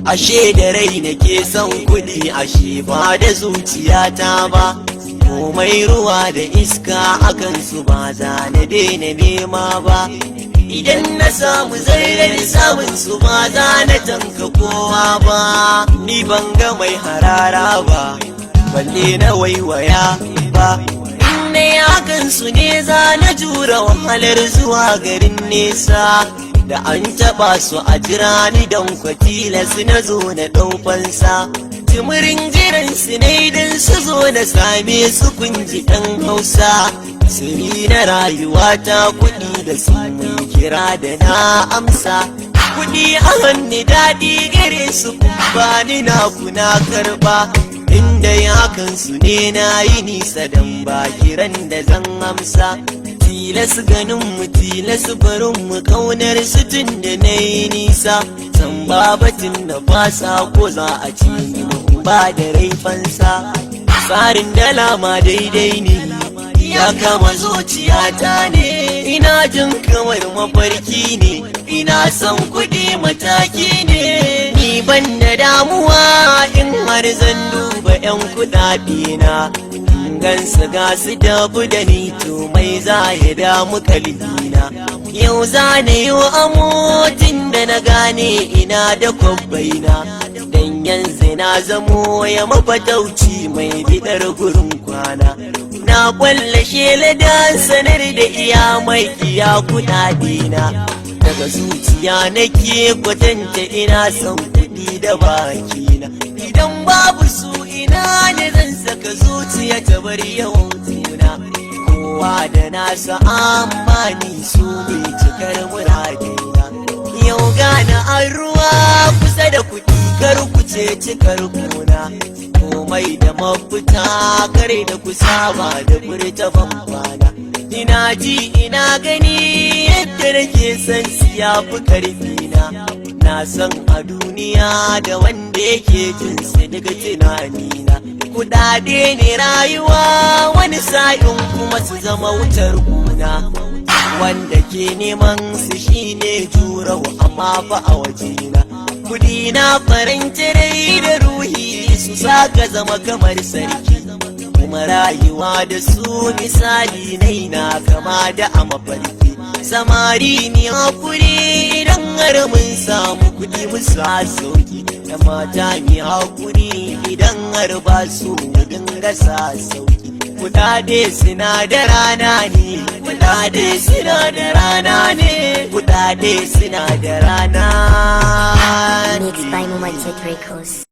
Ashe da rai nake son kuɗi, ashe ba da zuciyata ba. Komai ruwa da iska akan su ba za na daina nema ba. Idan na samu zairar samun su ba za na tanka kowa ba. Ni ban ga mai harara ba, balle na waiwaya ba. In na hakan su ne za na jura wahalar zuwa garin nesa. Da an taɓa su a jira ni don kwatilas na zo na ɗaufansa. Jimirin jiran su ne idan su zo na same su kunji ɗan Hausa. Siri na rayuwa ta kuɗi da sun kira da na amsa. Kuɗi a hannu daɗi gare su ba ni na kuna karɓa. Inda yakan su ne na yi nisa don ba kiran da zan amsa. Tilas ganin mu tilas barin mu kaunar su tun da na yi nisa. San babatin da fasa ko za a ci mu ba da raifansa. Tsarin dala ma daidai ne, ya kama zuciyata ne. Ina jin kamar mafarki ne, ina son kuɗi mataki ne. Ni ban da damuwa in har zan duba 'yan kuɗaɗe na. Gansu gasu dabu da ni to mai za ya damu kalbina. Yau za na yi wa amotin da na gane ina da kwabbaina. Dan yanzu na zamo ya mafatauci mai bidar gurin kwana. Na kwalla shela da sanar da iya mai iya kudadina. Daga zuciya nake kwatanta ina son kuɗi da bakina. Idan babu su ina ne zan saka zuciya ta bar yawan tuna. Kowa da nasa amma ni su ne cikar muradina. Yau gane an ruwa kusa da kuɗi kar ku ce cikar kuna. Komai da mafita kare da kusa ba da furta bambana. Ina ji ina gani yadda nake son siya fi karfina. Na san a duniya da wanda yake jin su daga tunanina. Kuɗaɗe ne rayuwa wani sa'in kuma su zama wutar kuna. Wanda ke neman su shine jurau amma fa a wajena. Kuɗi na farin rai da ruhi su saka zama kamar sarki. Kuma rayuwa da su misali nai na kama da a mafarki. Samari ni hakuri idan har mun samu kuɗi mu sa sauki. Da mata mi hakuri idan har ba su dinga sa sauki. Kuɗaɗe suna da rana ne, kuɗaɗe suna da rana ne, kuɗaɗe suna da rana. Mixed by Momented Records.